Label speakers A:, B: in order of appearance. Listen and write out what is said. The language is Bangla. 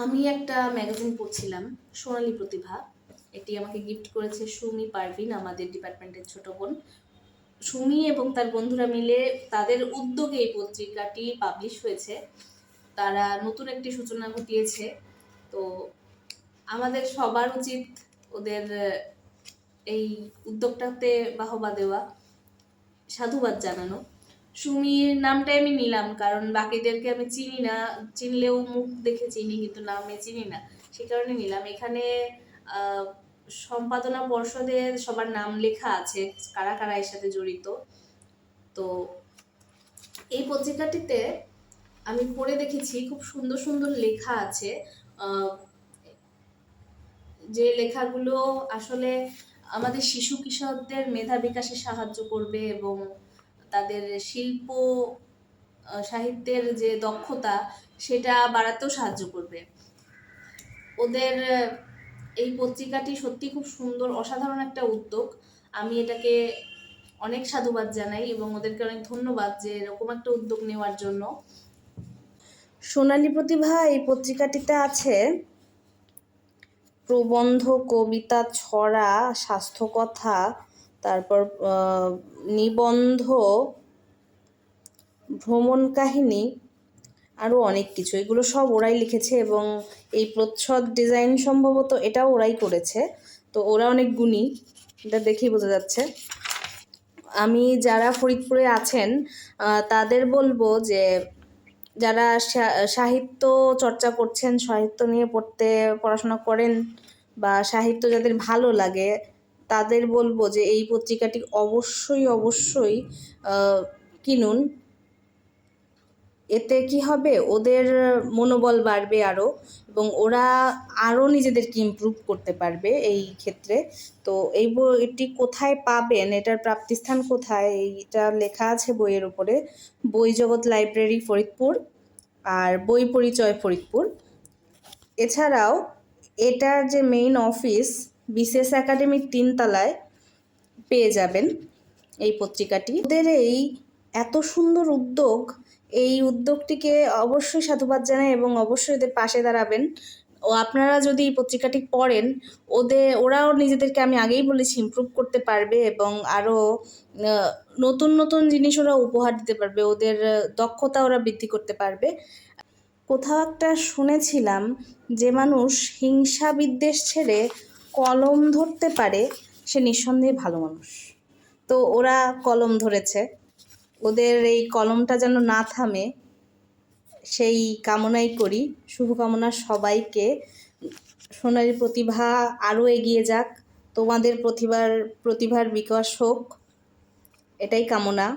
A: আমি একটা ম্যাগাজিন পড়ছিলাম, সোনালী প্রতিভা। এটি আমাকে গিফট করেছে সুমি পারভিন, আমাদের ডিপার্টমেন্টের ছোট বোন। সুমি এবং তার বন্ধুরা মিলে তাদের উদ্যোগে এই পত্রিকাটি পাবলিশ হয়েছে। তারা নতুন একটি সূচনা ঘটিয়েছে। তো আমাদের সবার উচিত ওদের এই উদ্যোগটাতে বাহবা দেওয়া, সাধুবাদ জানানো। সুমির নামটাই আমি নিলাম কারণ বাকিদেরকে আমি চিনি না, চিনলেও মুখ দেখে চিনি কিন্তু নামে চিনি না, সে কারণে নিলাম। এখানে সম্পাদনা পর্ষদে সবার নাম লেখা আছে, কারা কারা এর সাথে জড়িত। তো এই পত্রিকাটিতে আমি পড়ে দেখেছি খুব সুন্দর সুন্দর লেখা আছে, যে লেখাগুলো আসলে আমাদের শিশু কিশোরদের মেধা বিকাশে সাহায্য করবে এবং তাদের শিল্প সাহিত্যের যে দক্ষতা সেটা বাড়াতেও সাহায্য করবে। ওদের এই পত্রিকাটি সত্যি খুব সুন্দর, অসাধারণ একটা উদ্যোগ। আমি এটাকে অনেক সাধুবাদ জানাই এবং ওদেরকে অনেক ধন্যবাদ যে এরকম একটা উদ্যোগ নেওয়ার জন্য।
B: সোনালী প্রতিভা এই পত্রিকাটিতে আছে প্রবন্ধ, কবিতা, ছড়া, স্বাস্থ্যকথা, তারপর নিবন্ধ, ভ্রমণ কাহিনী, আরও অনেক কিছু। এগুলো সব ওরাই লিখেছে এবং এই প্রচ্ছদ ডিজাইন সম্ভবত এটাও ওরাই করেছে। তো ওরা অনেক গুণী, এটা দেখেই বোঝা যাচ্ছে। আমি যারা ফরিদপুরে আছেন তাদের বলবো যে যারা সাহিত্য চর্চা করছেন, সাহিত্য নিয়ে পড়াশোনা করেন বা সাহিত্য যাদের ভালো লাগে তাদের বলবো যে এই পত্রিকাটি অবশ্যই অবশ্যই কিনুন। এতে কি হবে, ওদের মনোবল বাড়বে আরও এবং ওরা আরও নিজেদেরকে ইমপ্রুভ করতে পারবে এই ক্ষেত্রে। তো এই বইটি কোথায় পাবেন, এটার প্রাপ্তিস্থান কোথায়, এইটা লেখা আছে বইয়ের উপরে, বই জগৎ লাইব্রেরি ফরিদপুর আর বই পরিচয় ফরিদপুর। এছাড়াও এটার যে মেইন অফিস বিশেষ একাডেমির 3 তলায় পেয়ে যাবেন এই পত্রিকাটি। ওদের এই এত সুন্দর উদ্যোগ, এই উদ্যোগটিকে অবশ্যই সাধুবাদ জানাই এবং অবশ্যই ওদের পাশে দাঁড়াবেন। ও আপনারা যদি এই পত্রিকাটি পড়েন, ওরাও নিজেদেরকে, আমি আগেই বলেছি, ইমপ্রুভ করতে পারবে এবং আরও নতুন নতুন জিনিস ওরা উপহার দিতে পারবে, ওদের দক্ষতা ওরা বৃদ্ধি করতে পারবে। কোথাও একটা শুনেছিলাম যে মানুষ হিংসা বিদ্বেষ ছেড়ে কলম ধরতে পারে সে নিঃসন্দেহে ভালো মানুষ। তো ওরা কলম ধরেছে, ওদের এই কলমটা যেন না থামে সেই কামনাই করি। শুভকামনা সবাইকে। সোনালী প্রতিভা আরও এগিয়ে যাক, তোমাদের প্রতিভার বিকাশ হোক, এটাই কামনা।